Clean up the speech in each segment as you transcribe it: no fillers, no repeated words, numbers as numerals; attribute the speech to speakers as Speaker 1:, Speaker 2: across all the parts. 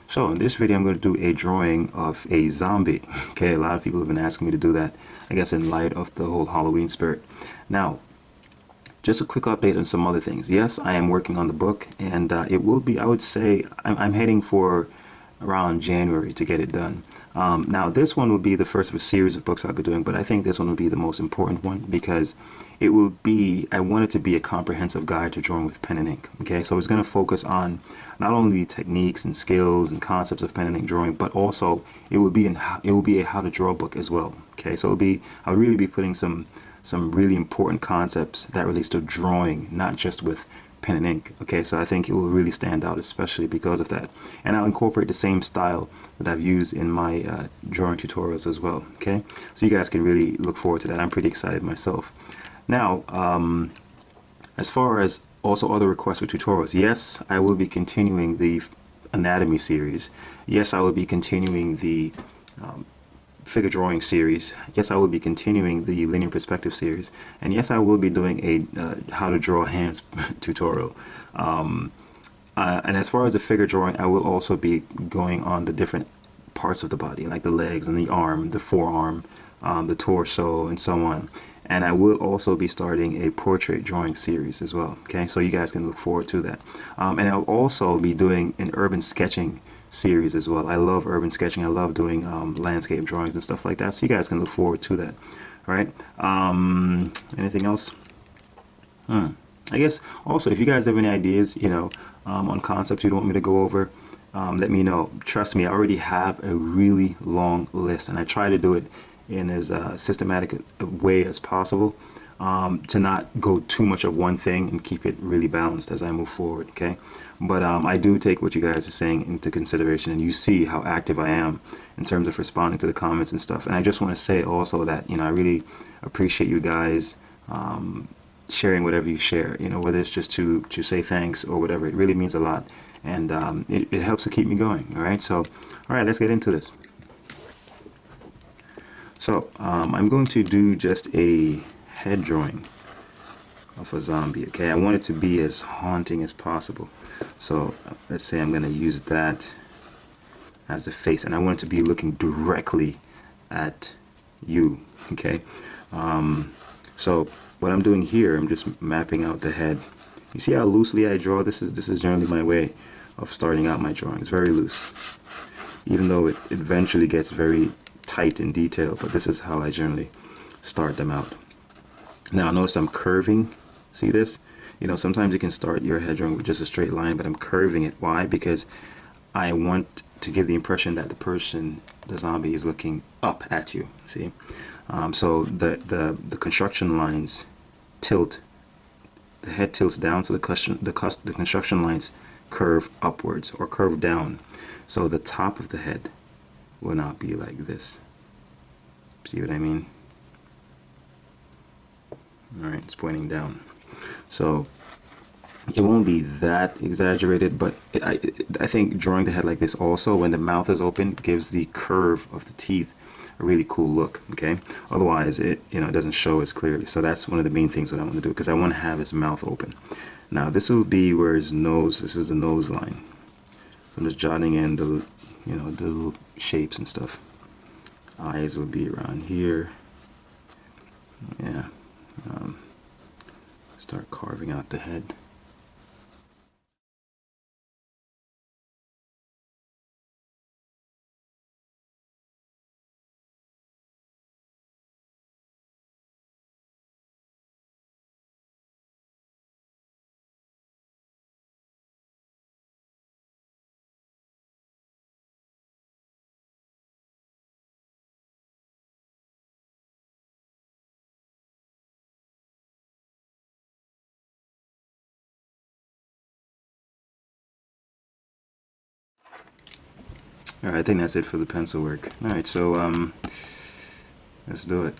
Speaker 1: So in this video, I'm going to do a drawing of a zombie. Okay, a lot of people have been asking me to do that, I guess in light of the whole Halloween spirit. Now, just a quick update on some other things. Yes, I am working on the book, and it will be, I would say, I'm heading for around January to get it done. Now, this one will be the first of a series of books I'll be doing, but I think this one will be the most important one because it will be, I want it to be a comprehensive guide to drawing with pen and ink. Okay, so it's going to focus on not only techniques and skills and concepts of pen and ink drawing, but also it will be a how to draw book as well. Okay, so I'll really be putting some really important concepts that relates to drawing, not just with pen and ink. Okay, so I think it will really stand out, especially because of that. And I'll incorporate the same style that I've used in my drawing tutorials as well. Okay, so you guys can really look forward to that. I'm pretty excited myself. Now, as far as also other requests for tutorials, yes, I will be continuing the anatomy series. Yes, I will be continuing the figure drawing series. Yes, I will be continuing the linear perspective series, and yes, I will be doing a how to draw hands tutorial. And as far as the figure drawing, I will also be going on the different parts of the body, like the legs and the arm, the forearm, the torso, and so on. And I will also be starting a portrait drawing series as well. Okay, so you guys can look forward to that. And I'll also be doing an urban sketching series as well. I love urban sketching. I love doing landscape drawings and stuff like that. So you guys can look forward to that. All right. Anything else? I guess also, if you guys have any ideas, on concepts you want me to go over, let me know. Trust me, I already have a really long list, and I try to do it in as systematic a way as possible, to not go too much of one thing and keep it really balanced as I move forward. Okay, but I do take what you guys are saying into consideration, and you see how active I am in terms of responding to the comments and stuff. And I just want to say also that I really appreciate you guys sharing whatever you share, whether it's just to say thanks or whatever. It really means a lot, and it helps to keep me going. All right, so all right, let's get into this. So I'm going to do just a head drawing of a zombie. Okay, I want it to be as haunting as possible. So let's say I'm going to use that as the face, and I want it to be looking directly at you. Okay, so what I'm doing here, I'm just mapping out the head. You see how loosely I draw? This is generally my way of starting out my drawing. It's very loose, even though it eventually gets very tight in detail, but this is how I generally start them out. Now notice I'm curving. See this? Sometimes you can start your head drawing with just a straight line, but I'm curving it. Why? Because I want to give the impression that the zombie, is looking up at you. See? So the construction lines tilt. The head tilts down, so the construction lines curve upwards or curve down. So the top of the head will not be like this. See what I mean? Alright, it's pointing down. So it won't be that exaggerated, but I think drawing the head like this also, when the mouth is open, gives the curve of the teeth a really cool look. Okay, otherwise it doesn't show as clearly. So that's one of the main things that I want to do, because I want to have his mouth open. Now this will be where his nose, this is the nose line. So I'm just jotting in the the little shapes and stuff. Eyes will be around here. Yeah. Start carving out the head. Alright, I think that's it for the pencil work. Alright, so let's do it.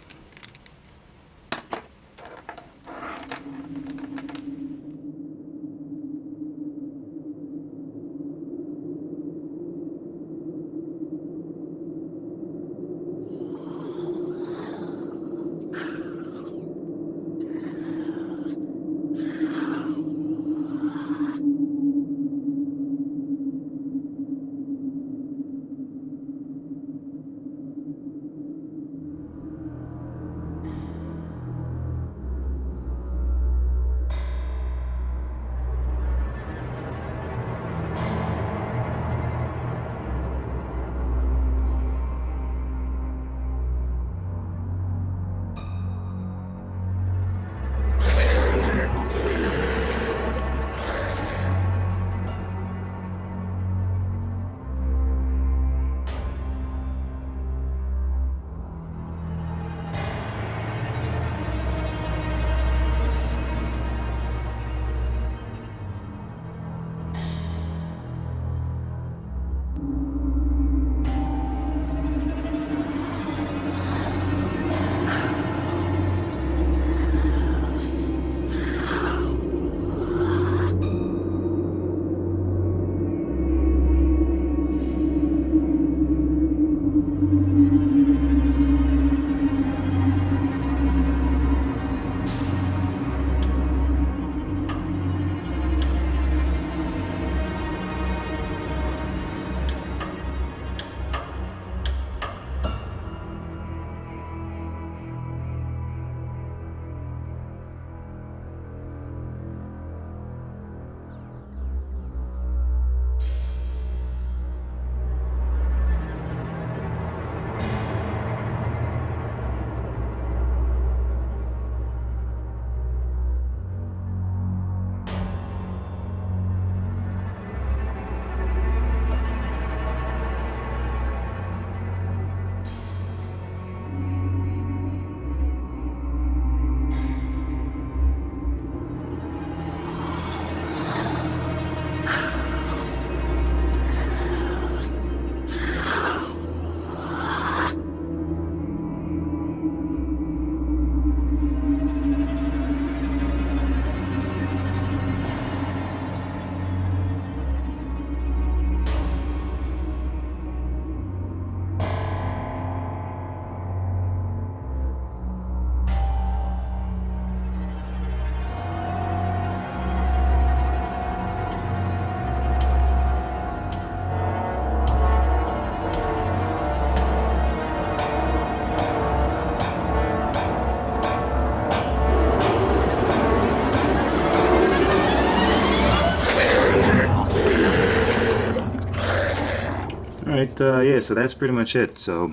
Speaker 1: right, yeah, so that's pretty much it. So,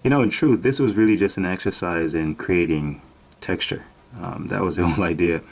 Speaker 1: you know, in truth, this was really just an exercise in creating texture. That was the whole idea.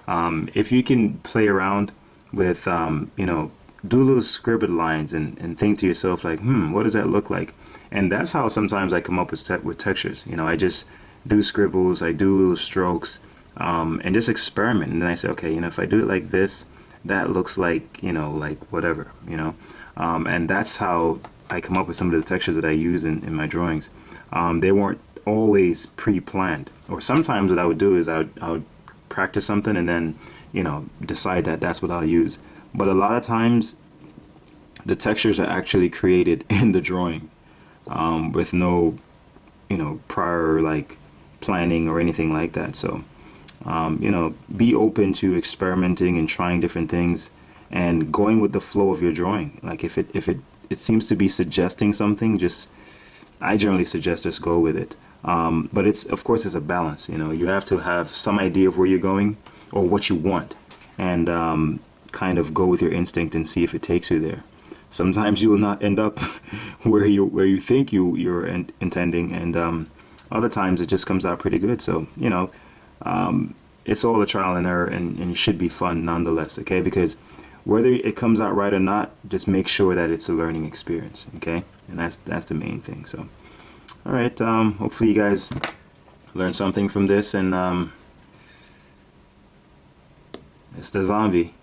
Speaker 1: If you can play around with, you know, do little scribbled lines and think to yourself like, what does that look like? And that's how sometimes I come up with textures. You know, I just do scribbles, I do little strokes, and just experiment. And then I say, okay, you know, if I do it like this, that looks like, you know, like whatever, you know. And that's how I come up with some of the textures that I use in my drawings. They weren't always pre-planned. Or sometimes what I would do is I would practice something and then, you know, decide that that's what I'll use. But a lot of times the textures are actually created in the drawing, with no, you know, prior like planning or anything like that. So, you know, be open to experimenting and trying different things and going with the flow of your drawing. Like if it seems to be suggesting something, I generally suggest just go with it. But of course it's a balance. You know, you have to have some idea of where you're going or what you want, and kind of go with your instinct and see if it takes you there. Sometimes you will not end up where you think you're intending, and other times it just comes out pretty good. So, you know, it's all a trial and error, and it should be fun nonetheless. Okay, because whether it comes out right or not, just make sure that it's a learning experience. Okay, and that's the main thing. So, all right, hopefully you guys learned something from this, and it's the zombie.